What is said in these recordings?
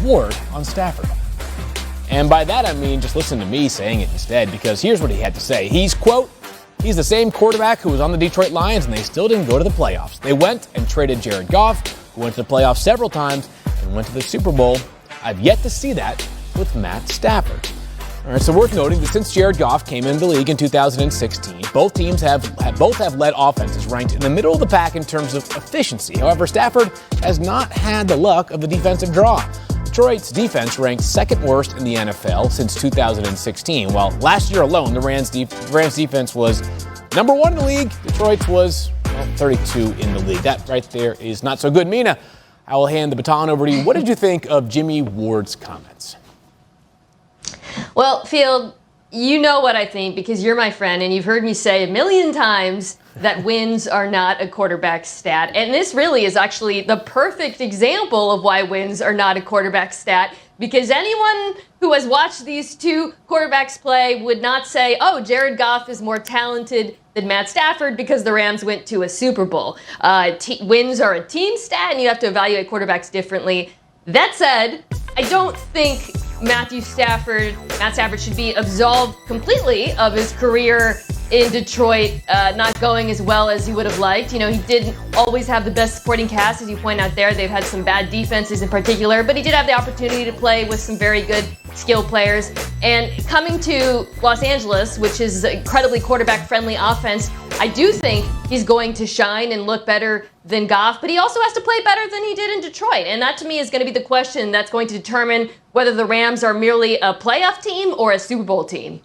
Ward on Stafford. And by that I mean just listen to me saying it instead, because here's what he had to say. He's, quote, he's the same quarterback who was on the Detroit Lions and they still didn't go to the playoffs. They went and traded Jared Goff, who went to the playoffs several times and went to the Super Bowl. I've yet to see that with Matt Stafford. All right, so worth noting that since Jared Goff came into the league in 2016, both teams have led offenses ranked in the middle of the pack in terms of efficiency. However, Stafford has not had the luck of the defensive draw. Detroit's defense ranked second worst in the NFL since 2016, while last year alone, the Rams defense was number 1 in the league. Detroit's was 32 in the league. That right there is not so good. Mina, I will hand the baton over to you. What did you think of Jimmy Ward's comments? Well, Field, you know what I think because you're my friend and you've heard me say a million times that wins are not a quarterback stat. And this really is actually the perfect example of why wins are not a quarterback stat, because anyone who has watched these two quarterbacks play would not say, oh, Jared Goff is more talented than Matt Stafford because the Rams went to a Super Bowl. Wins are a team stat and you have to evaluate quarterbacks differently. That said, I don't think Matt Stafford should be absolved completely of his career in Detroit not going as well as he would have liked. You know, he didn't always have the best supporting cast, as you point out there. They've had some bad defenses in particular, but he did have the opportunity to play with some very good skilled players. And coming to Los Angeles, which is an incredibly quarterback-friendly offense, I do think he's going to shine and look better than Goff, but he also has to play better than he did in Detroit. And that, to me, is going to be the question that's going to determine whether the Rams are merely a playoff team or a Super Bowl team.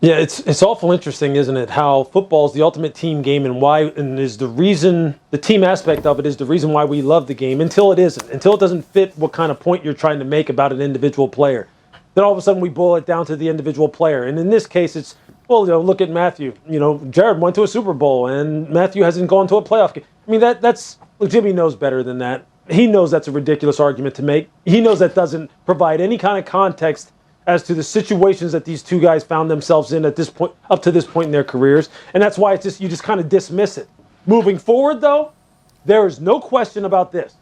Yeah, it's awful interesting, isn't it, how football is the ultimate team game and is the reason, the team aspect of it is the reason why we love the game until it isn't, until it doesn't fit what kind of point you're trying to make about an individual player. Then all of a sudden we boil it down to the individual player. And in this case, it's, well, look at Matthew. Jared went to a Super Bowl and Matthew hasn't gone to a playoff game. I mean, look, Jimmy knows better than that. He knows that's a ridiculous argument to make. He knows that doesn't provide any kind of context as to the situations that these two guys found themselves in at this point, up to this point in their careers. And that's why you just kind of dismiss it. Moving forward, though, there is no question about this.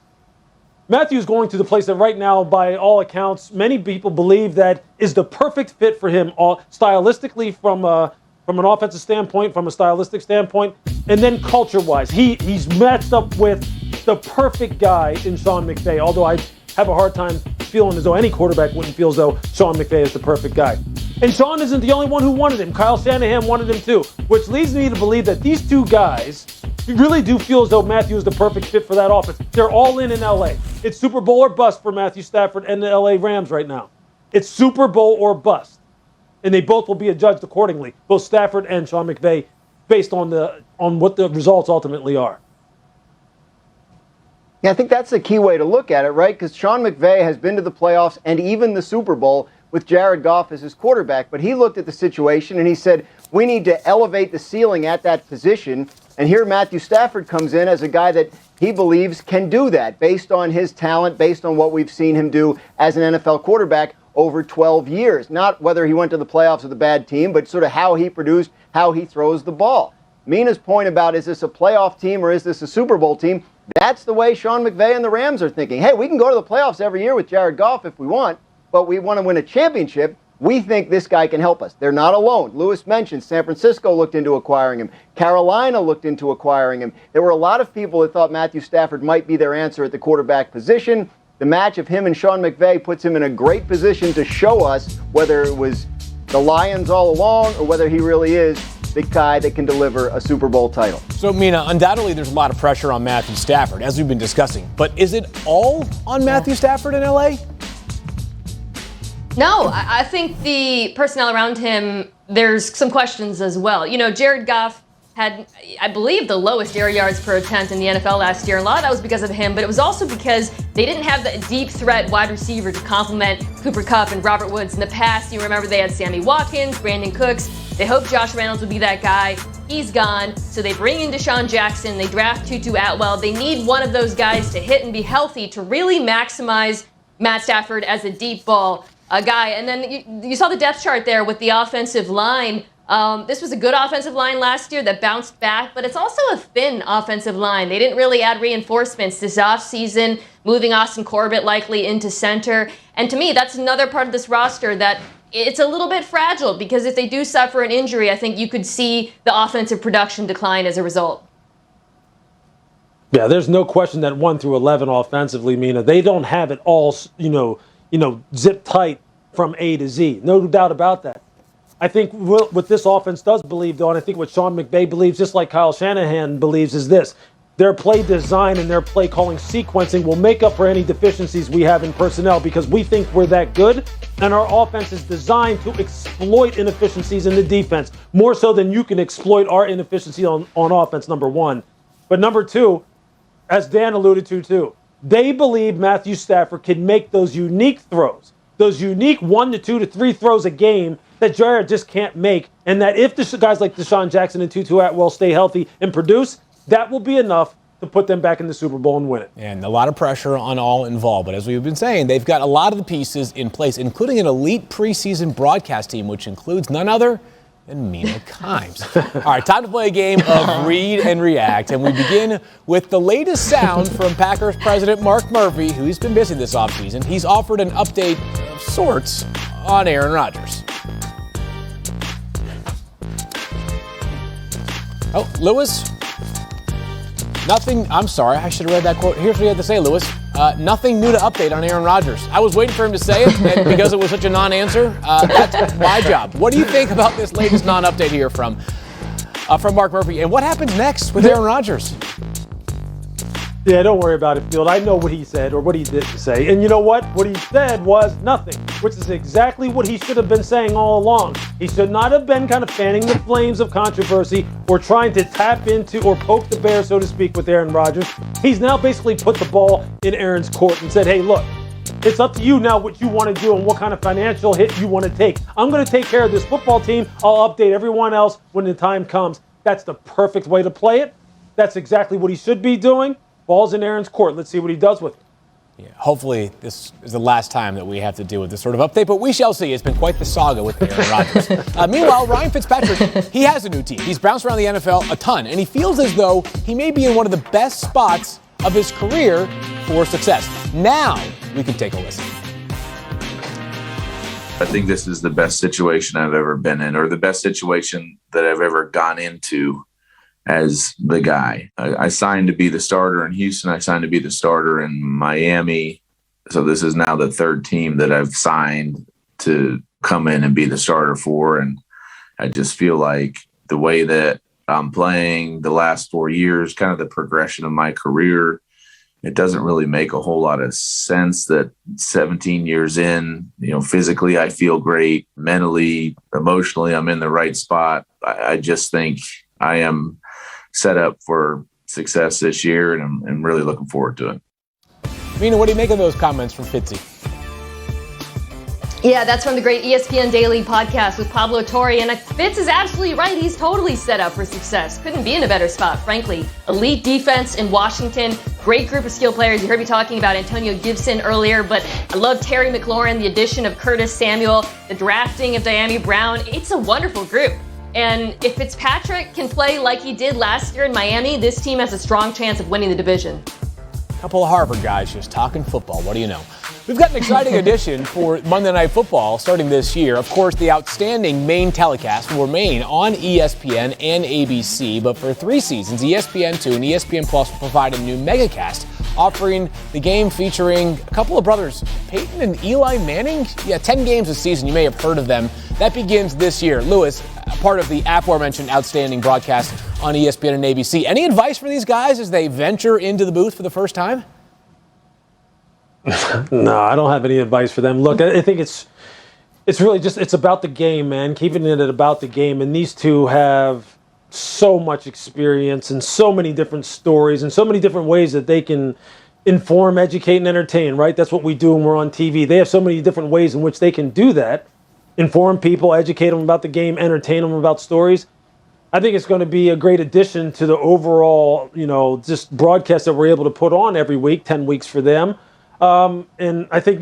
Matthew's going to the place that right now, by all accounts, many people believe that is the perfect fit for him, stylistically from an offensive standpoint, from a stylistic standpoint, and then culture-wise. He's matched up with the perfect guy in Sean McVay, although I have a hard time feeling as though any quarterback wouldn't feel as though Sean McVay is the perfect guy. And Sean isn't the only one who wanted him. Kyle Shanahan wanted him too, which leads me to believe that these two guys really do feel as though Matthew is the perfect fit for that offense. They're all in LA. It's Super Bowl or bust for Matthew Stafford and the LA Rams right now. It's Super Bowl or bust. And they both will be adjudged accordingly, both Stafford and Sean McVay, based on what the results ultimately are. Yeah, I think that's the key way to look at it, right? Because Sean McVay has been to the playoffs and even the Super Bowl with Jared Goff as his quarterback. But he looked at the situation and he said, we need to elevate the ceiling at that position. And here Matthew Stafford comes in as a guy that he believes can do that based on his talent, based on what we've seen him do as an NFL quarterback over 12 years. Not whether he went to the playoffs with a bad team, but sort of how he produced, how he throws the ball. Mina's point about is this a playoff team or is this a Super Bowl team? That's the way Sean McVay and the Rams are thinking. Hey, we can go to the playoffs every year with Jared Goff if we want, but we want to win a championship. We think this guy can help us. They're not alone. Lewis mentioned San Francisco looked into acquiring him. Carolina looked into acquiring him. There were a lot of people that thought Matthew Stafford might be their answer at the quarterback position. The match of him and Sean McVay puts him in a great position to show us whether it was the Lions all along or whether he really is the guy that can deliver a Super Bowl title. So, Mina, undoubtedly there's a lot of pressure on Matthew Stafford, as we've been discussing. But is it all on Matthew Stafford in L.A.? No, I think the personnel around him, there's some questions as well. Jared Goff had, I believe, the lowest air yards per attempt in the NFL last year. And a lot of that was because of him, but it was also because they didn't have the deep threat wide receiver to complement Cooper Kupp and Robert Woods in the past. You remember they had Sammy Watkins, Brandon Cooks. They hoped Josh Reynolds would be that guy. He's gone, so they bring in Deshaun Jackson. They draft Tutu Atwell. They need one of those guys to hit and be healthy to really maximize Matt Stafford as a deep ball guy. And then you saw the depth chart there with the offensive line. This was a good offensive line last year that bounced back, but it's also a thin offensive line. They didn't really add reinforcements this offseason. moving Austin Corbett likely into center. And to me, that's another part of this roster that it's a little bit fragile, because if they do suffer an injury, I think you could see the offensive production decline as a result. Yeah, there's no question that 1 through 11 offensively, Mina, they don't have it all, zip tight from A to Z. No doubt about that. I think what this offense does believe, though, and I think what Sean McVay believes, just like Kyle Shanahan believes, is this. Their play design and their play calling sequencing will make up for any deficiencies we have in personnel, because we think we're that good, and our offense is designed to exploit inefficiencies in the defense, more so than you can exploit our inefficiency on offense, number one. But number two, as Dan alluded to too, they believe Matthew Stafford can make those unique throws, those unique 1 to 2 to 3 throws a game that Jared just can't make, and that if the guys like Deshaun Jackson and Tutu Atwell stay healthy and produce, that will be enough to put them back in the Super Bowl and win it. And a lot of pressure on all involved. But as we've been saying, they've got a lot of the pieces in place, including an elite preseason broadcast team, which includes none other than Mina Kimes. All right, time to play a game of Read and React. And we begin with the latest sound from Packers president Mark Murphy, who's been busy this offseason. He's offered an update of sorts on Aaron Rodgers. Oh, Lewis? Nothing, I'm sorry, I should have read that quote. Here's what he had to say, Lewis. Nothing new to update on Aaron Rodgers. I was waiting for him to say it, and because it was such a non-answer, that's my job. What do you think about this latest non-update here from Mark Murphy? And what happens next with Aaron Rodgers? Yeah, don't worry about it, Field. I know what he said or what he didn't say. And you know what? What he said was nothing, which is exactly what he should have been saying all along. He should not have been kind of fanning the flames of controversy or trying to tap into or poke the bear, so to speak, with Aaron Rodgers. He's now basically put the ball in Aaron's court and said, hey, look, it's up to you now what you want to do and what kind of financial hit you want to take. I'm going to take care of this football team. I'll update everyone else when the time comes. That's the perfect way to play it. That's exactly what he should be doing. Ball's in Aaron's court. Let's see what he does with it. Yeah, hopefully this is the last time that we have to deal with this sort of update, but we shall see. It's been quite the saga with Aaron Rodgers. Meanwhile, Ryan Fitzpatrick, he has a new team. He's bounced around the NFL a ton, and he feels as though he may be in one of the best spots of his career for success. Now we can take a listen. I think this is the best situation I've ever been in, or the best situation that I've ever gone into as the guy. I signed to be the starter in Houston. I signed to be the starter in Miami. So this is now the third team that I've signed to come in and be the starter for. And I just feel like the way that I'm playing the last 4 years, kind of the progression of my career, it doesn't really make a whole lot of sense that 17 years in, physically I feel great, mentally, emotionally, I'm in the right spot. I just think I am set up for success this year, and I'm really looking forward to it. Mina, what do you make of those comments from Fitzy? Yeah, that's from the great ESPN Daily podcast with Pablo Torre. And Fitz is absolutely right. He's totally set up for success. Couldn't be in a better spot, frankly. Elite defense in Washington. Great group of skill players. You heard me talking about Antonio Gibson earlier, but I love Terry McLaurin, the addition of Curtis Samuel, the drafting of Diami Brown. It's a wonderful group. And if Fitzpatrick can play like he did last year in Miami, this team has a strong chance of winning the division. A couple of Harvard guys just talking football. What do you know? We've got an exciting edition for Monday Night Football starting this year. Of course, the outstanding main telecast will remain on ESPN and ABC, but for 3 seasons, ESPN2 and ESPN Plus will provide a new megacast offering the game featuring a couple of brothers, Peyton and Eli Manning. Yeah, 10 games this season. You may have heard of them. That begins this year. Lewis, part of the aforementioned outstanding broadcast on ESPN and ABC. Any advice for these guys as they venture into the booth for the first time? No, I don't have any advice for them. Look, I think it's really just, it's about the game, man. Keeping it about the game. And these two have so much experience and so many different stories and so many different ways that they can inform, educate, and entertain, right? That's what we do when we're on TV. They have so many different ways in which they can do that. Inform people, educate them about the game, entertain them about stories. I think it's going to be a great addition to the overall, just broadcast that we're able to put on every week, 10 weeks for them. And I think,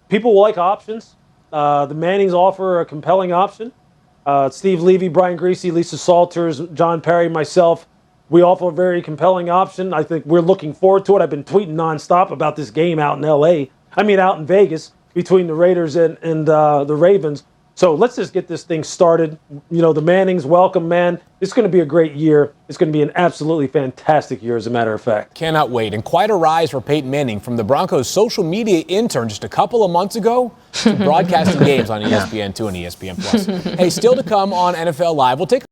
people will like options. The Mannings offer a compelling option. Steve Levy, Brian Griese, Lisa Salters, John Perry, myself, we offer a very compelling option. I think we're looking forward to it. I've been tweeting nonstop about this game out in Vegas, between the Raiders and the Ravens. So let's just get this thing started. You know, the Mannings, welcome, man. It's going to be a great year. It's going to be an absolutely fantastic year, as a matter of fact. Cannot wait. And quite a rise for Peyton Manning from the Broncos' social media intern just a couple of months ago to broadcasting games on ESPN2 and ESPN+. Hey, still to come on NFL Live. We'll take